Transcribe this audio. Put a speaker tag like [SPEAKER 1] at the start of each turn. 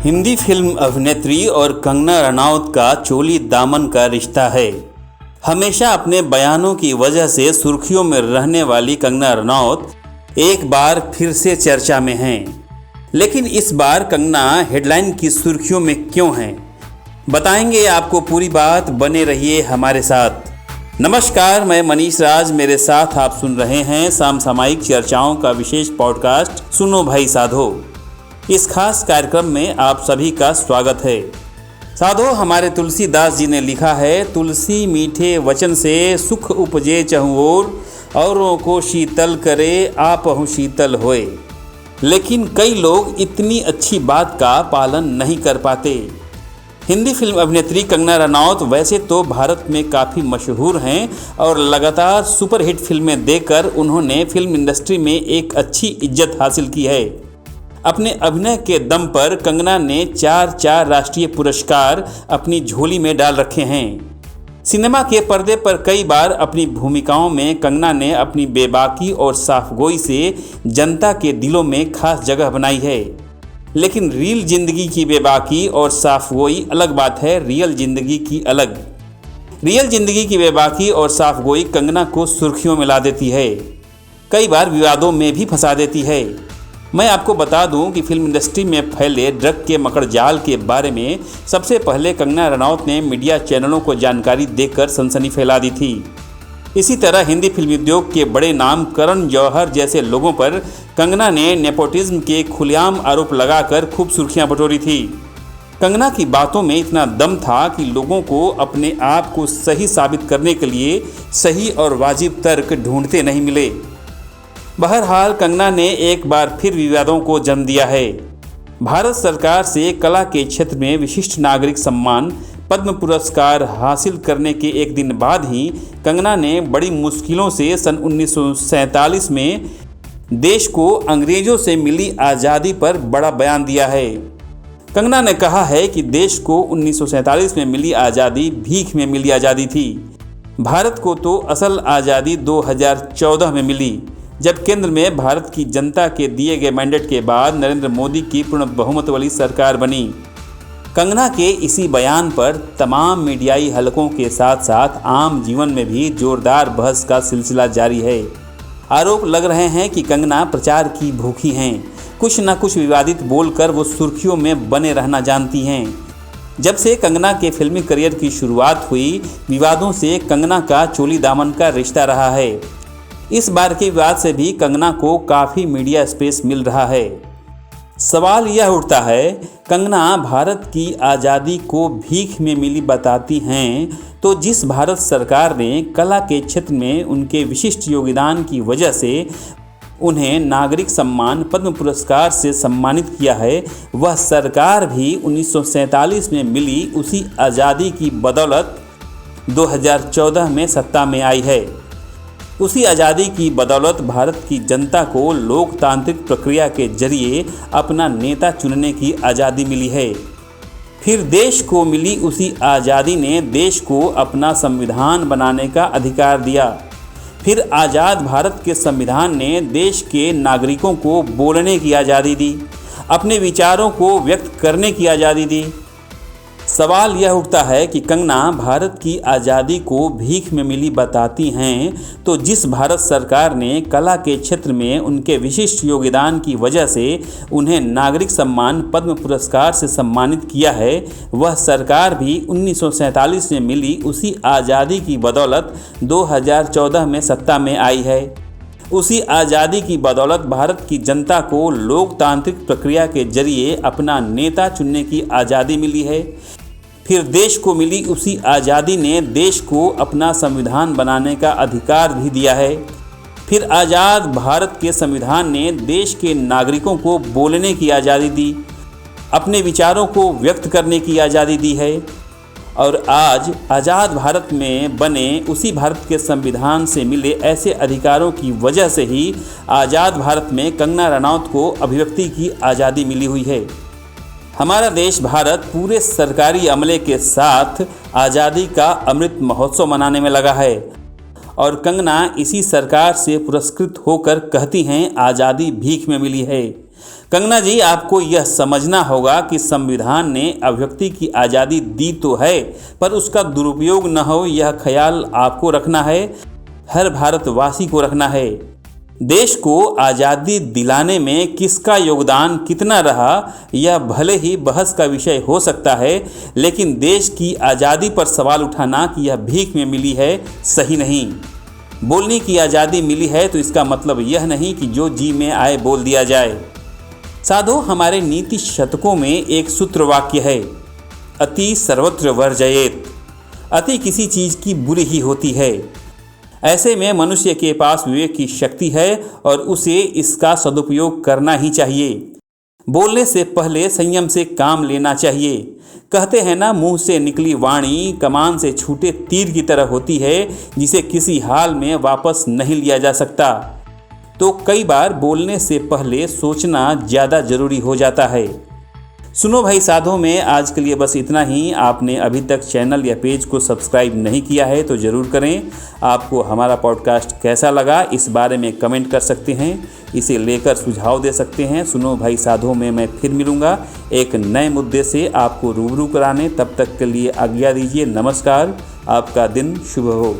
[SPEAKER 1] Hindi film अभिनेत्री और कंगना रनौत का चोली दामन का रिश्ता है। हमेशा अपने बयानों की वजह से सुर्खियों में रहने वाली कंगना रनौत एक बार फिर से चर्चा में हैं। लेकिन इस बार कंगना हेडलाइन की सुर्खियों में क्यों हैं, बताएंगे आपको पूरी बात। बने रहिए हमारे साथ। नमस्कार, मैं मनीष राज, मेरे साथ आप सुन रहे हैं समसामयिक चर्चाओं का विशेष पॉडकास्ट सुनो भाई साधो। इस खास कार्यक्रम में आप सभी का स्वागत है। साधो, हमारे तुलसीदास जी ने लिखा है, तुलसी मीठे वचन से सुख उपजे चहुओर, औरों को शीतल करे आपहु शीतल होए। लेकिन कई लोग इतनी अच्छी बात का पालन नहीं कर पाते। हिंदी फिल्म अभिनेत्री कंगना रनौत वैसे तो भारत में काफ़ी मशहूर हैं और लगातार सुपरहिट फिल्में देकर उन्होंने फिल्म इंडस्ट्री में एक अच्छी इज्जत हासिल की है। अपने अभिनय के दम पर कंगना ने चार राष्ट्रीय पुरस्कार अपनी झोली में डाल रखे हैं। सिनेमा के पर्दे पर कई बार अपनी भूमिकाओं में कंगना ने अपनी बेबाकी और साफगोई से जनता के दिलों में खास जगह बनाई है। लेकिन रियल जिंदगी की बेबाकी और साफगोई अलग बात है, रियल जिंदगी की अलग। रियल जिंदगी की बेबाकी और साफगोई कंगना को सुर्खियों में ला देती है, कई बार विवादों में भी फंसा देती है। मैं आपको बता दूं कि फिल्म इंडस्ट्री में फैले ड्रग के मकड़जाल के बारे में सबसे पहले कंगना रनौत ने मीडिया चैनलों को जानकारी देकर सनसनी फैला दी थी। इसी तरह हिंदी फिल्म उद्योग के बड़े नाम करण जौहर जैसे लोगों पर कंगना ने नेपोटिज्म के खुलेआम आरोप लगाकर खूब सुर्खियां बटोरी थी। कंगना की बातों में इतना दम था कि लोगों को अपने आप को सही साबित करने के लिए सही और वाजिब तर्क ढूंढते नहीं मिले। बहरहाल कंगना ने एक बार फिर विवादों को जन्म दिया है। भारत सरकार से कला के क्षेत्र में विशिष्ट नागरिक सम्मान पद्म पुरस्कार हासिल करने के एक दिन बाद ही कंगना ने बड़ी मुश्किलों से सन 1947 में देश को अंग्रेजों से मिली आज़ादी पर बड़ा बयान दिया है। कंगना ने कहा है कि देश को 1947 में मिली आज़ादी भीख में मिली आज़ादी थी। भारत को तो असल आज़ादी 2014 में मिली, जब केंद्र में भारत की जनता के दिए गए मैंडेट के बाद नरेंद्र मोदी की पूर्ण बहुमत वाली सरकार बनी। कंगना के इसी बयान पर तमाम मीडियाई हलकों के साथ साथ आम जीवन में भी जोरदार बहस का सिलसिला जारी है। आरोप लग रहे हैं कि कंगना प्रचार की भूखी हैं, कुछ न कुछ विवादित बोलकर वो सुर्खियों में बने रहना जानती हैं। जब से कंगना के फिल्मी करियर की शुरुआत हुई, विवादों से कंगना का चोली दामन का रिश्ता रहा है। इस बार के विवाद से भी कंगना को काफ़ी मीडिया स्पेस मिल रहा है। सवाल यह उठता है, कंगना भारत की आज़ादी को भीख में मिली बताती हैं, तो जिस भारत सरकार ने कला के क्षेत्र में उनके विशिष्ट योगदान की वजह से उन्हें नागरिक सम्मान पद्म पुरस्कार से सम्मानित किया है, वह सरकार भी 1947 में मिली उसी आज़ादी की बदौलत 2014 में सत्ता में आई है। उसी आज़ादी की बदौलत भारत की जनता को लोकतांत्रिक प्रक्रिया के जरिए अपना नेता चुनने की आज़ादी मिली है। फिर देश को मिली उसी आज़ादी ने देश को अपना संविधान बनाने का अधिकार दिया। फिर आज़ाद भारत के संविधान ने देश के नागरिकों को बोलने की आज़ादी दी, अपने विचारों को व्यक्त करने की आज़ादी दी। सवाल यह उठता है कि कंगना भारत की आज़ादी को भीख में मिली बताती हैं, तो जिस भारत सरकार ने कला के क्षेत्र में उनके विशिष्ट योगदान की वजह से उन्हें नागरिक सम्मान पद्म पुरस्कार से सम्मानित किया है, वह सरकार भी 1947 में मिली उसी आज़ादी की बदौलत 2014 में सत्ता में आई है। उसी आज़ादी की बदौलत भारत की जनता को लोकतांत्रिक प्रक्रिया के जरिए अपना नेता चुनने की आज़ादी मिली है। फिर देश को मिली उसी आज़ादी ने देश को अपना संविधान बनाने का अधिकार भी दिया है। फिर आज़ाद भारत के संविधान ने देश के नागरिकों को बोलने की आज़ादी दी, अपने विचारों को व्यक्त करने की आज़ादी दी है। और आज आज़ाद भारत में बने उसी भारत के संविधान से मिले ऐसे अधिकारों की वजह से ही आज़ाद भारत में कंगना रनौत को अभिव्यक्ति की आज़ादी मिली हुई है। हमारा देश भारत पूरे सरकारी अमले के साथ आज़ादी का अमृत महोत्सव मनाने में लगा है और कंगना इसी सरकार से पुरस्कृत होकर कहती हैं आज़ादी भीख में मिली है। कंगना जी, आपको यह समझना होगा कि संविधान ने अभिव्यक्ति की आज़ादी दी तो है, पर उसका दुरुपयोग न हो यह ख्याल आपको रखना है, हर भारतवासी को रखना है। देश को आज़ादी दिलाने में किसका योगदान कितना रहा यह भले ही बहस का विषय हो सकता है, लेकिन देश की आज़ादी पर सवाल उठाना कि यह भीख में मिली है सही नहीं। बोलने की आज़ादी मिली है तो इसका मतलब यह नहीं कि जो जी में आए बोल दिया जाए। साधो, हमारे नीति शतकों में एक सूत्र वाक्य है, अति सर्वत्र वर्जयेत। अति किसी चीज़ की बुरी ही होती है। ऐसे में मनुष्य के पास विवेक की शक्ति है और उसे इसका सदुपयोग करना ही चाहिए। बोलने से पहले संयम से काम लेना चाहिए। कहते हैं ना, मुंह से निकली वाणी कमान से छूटे तीर की तरह होती है, जिसे किसी हाल में वापस नहीं लिया जा सकता। तो कई बार बोलने से पहले सोचना ज़्यादा जरूरी हो जाता है। सुनो भाई साधो में आज के लिए बस इतना ही। आपने अभी तक चैनल या पेज को सब्सक्राइब नहीं किया है तो ज़रूर करें। आपको हमारा पॉडकास्ट कैसा लगा इस बारे में कमेंट कर सकते हैं, इसे लेकर सुझाव दे सकते हैं। सुनो भाई साधो में मैं फिर मिलूँगा एक नए मुद्दे से आपको रूबरू कराने। तब तक के लिए आज्ञा दीजिए। नमस्कार, आपका दिन शुभ हो।